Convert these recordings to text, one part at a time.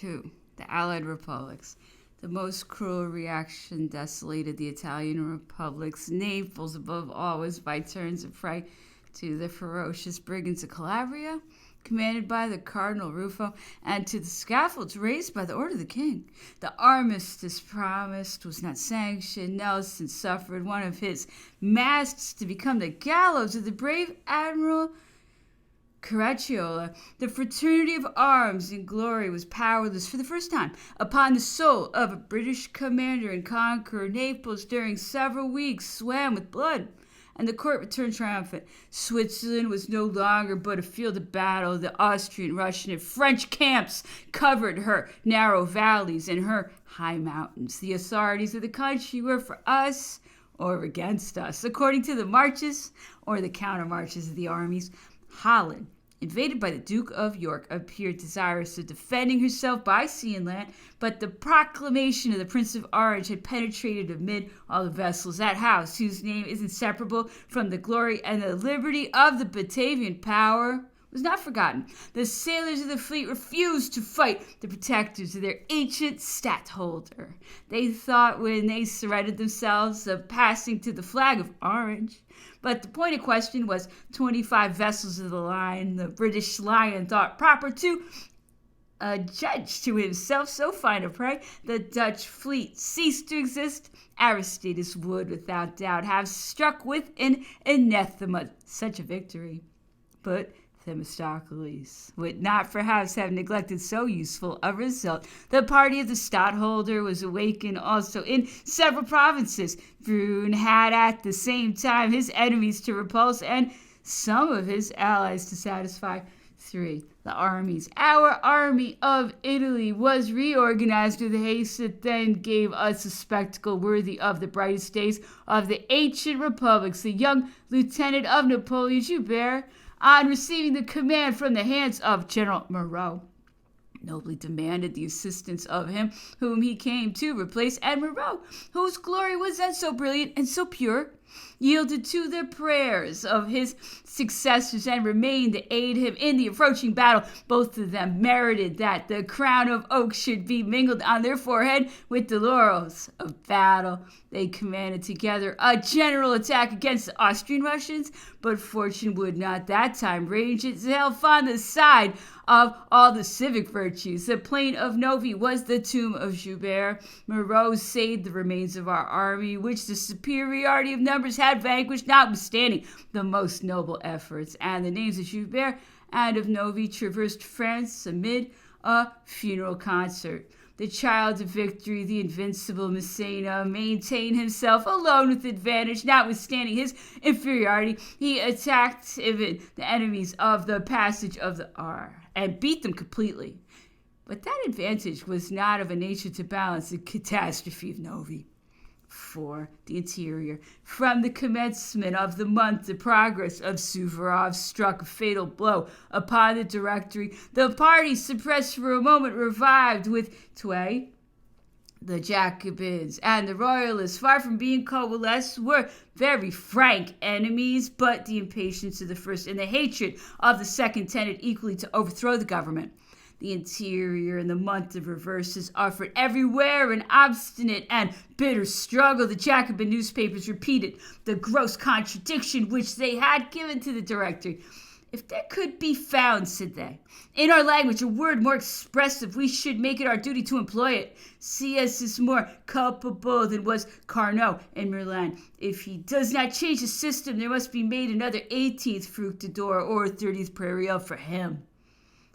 II, the Allied Republics. The most cruel reaction desolated the Italian republics. Naples, above all, was by turns a prey to the ferocious brigands of Calabria, commanded by the Cardinal Ruffo, and to the scaffolds raised by the order of the king. The armistice promised was not sanctioned. Nelson suffered one of his masts to become the gallows of the brave Admiral Caracciolo. The fraternity of arms in glory was powerless for the first time upon the soul of a British commander and conqueror. Naples during several weeks swam with blood, and the court returned triumphant. Switzerland was no longer but a field of battle. The Austrian, Russian, and French camps covered her narrow valleys and her high mountains. The authorities of the country were for us or against us, according to the marches or the countermarches of the armies. Holland, invaded by the Duke of York, appeared desirous of defending herself by sea and land, but the proclamation of the Prince of Orange had penetrated amid all the vessels. That house, whose name is inseparable from the glory and the liberty of the Batavian power, was not forgotten. The sailors of the fleet refused to fight the protectors of their ancient stadtholder. They thought, when they surrendered themselves, of passing to the flag of Orange. But the point of question was 25 vessels of the line. The British Lion thought proper to judge to himself so fine a prey. The Dutch fleet ceased to exist. Aristides would, without doubt, have struck with an anathema such a victory. But Themistocles would not perhaps have neglected so useful a result. The party of the stadtholder was awakened also in several provinces. Brune had at the same time his enemies to repulse and some of his allies to satisfy. 3. The armies. Our army of Italy was reorganized with haste that then gave us a spectacle worthy of the brightest days of the ancient republics. The young lieutenant of Napoleon, Joubert, on receiving the command from the hands of General Moreau, nobly demanded the assistance of him whom he came to replace, and Moreau, whose glory was then so brilliant and so pure, yielded to the prayers of his successors and remained to aid him in the approaching battle. Both of them merited that the crown of oak should be mingled on their forehead with the laurels of battle. They commanded together a general attack against the Austrian Russians, but fortune would not that time range itself on the side of all the civic virtues. The plain of Novi was the tomb of Joubert. Moreau saved the remains of our army, which the superiority of numbers had vanquished, notwithstanding the most noble efforts. And the names of Joubert and of Novi traversed France amid a funeral concert. The child of victory, the invincible Massena, maintained himself alone with advantage, notwithstanding his inferiority. He attacked even the enemies of the passage of the Aar and beat them completely. But that advantage was not of a nature to balance the catastrophe of Novi. 4. The interior. From the commencement of the month, the progress of Suvorov struck a fatal blow upon the Directory. The party, suppressed for a moment, revived with Tway. The Jacobins and the Royalists, far from being coalesced, were very frank enemies, but the impatience of the first and the hatred of the second tended equally to overthrow the government. The interior in the month of reverses offered everywhere an obstinate and bitter struggle. The Jacobin newspapers repeated the gross contradiction which they had given to the Directory. If there could be found, said they, in our language a word more expressive, we should make it our duty to employ it. CS is more culpable than was Carnot in Milan. If he does not change the system, there must be made another 18th Fructidor or 30th Prairial for him.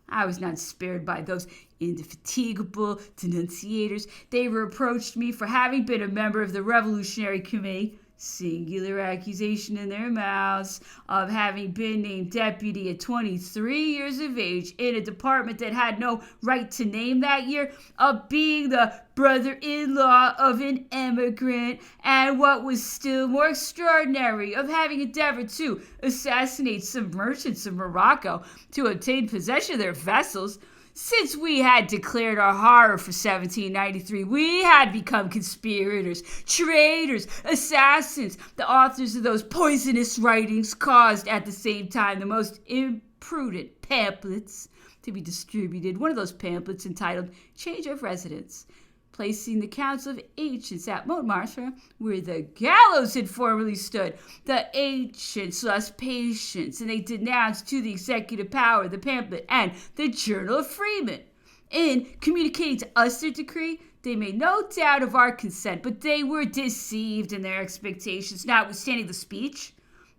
I was not spared by those indefatigable denunciators. They reproached me for having been a member of the Revolutionary Committee, singular accusation in their mouths, of having been named deputy at 23 years of age in a department that had no right to name that year, of being the brother-in-law of an emigrant, and what was still more extraordinary, of having endeavored to assassinate some merchants of Morocco to obtain possession of their vessels. Since we had declared our horror for 1793, we had become conspirators, traitors, assassins. The authors of those poisonous writings caused at the same time the most imprudent pamphlets to be distributed, one of those pamphlets entitled Change of Residence, placing the Council of Ancients at Montmartre, where the gallows had formerly stood. The ancients lost patience, and they denounced to the executive power the pamphlet and the Journal of Freemen. In communicating to us their decree, they made no doubt of our consent, but they were deceived in their expectations, notwithstanding the speech.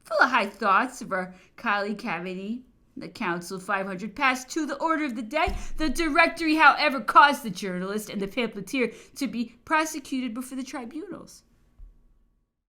Full of high thoughts of our colleague Cavity, the Council of 500 passed to the order of the day. The Directory, however, caused the journalist and the pamphleteer to be prosecuted before the tribunals.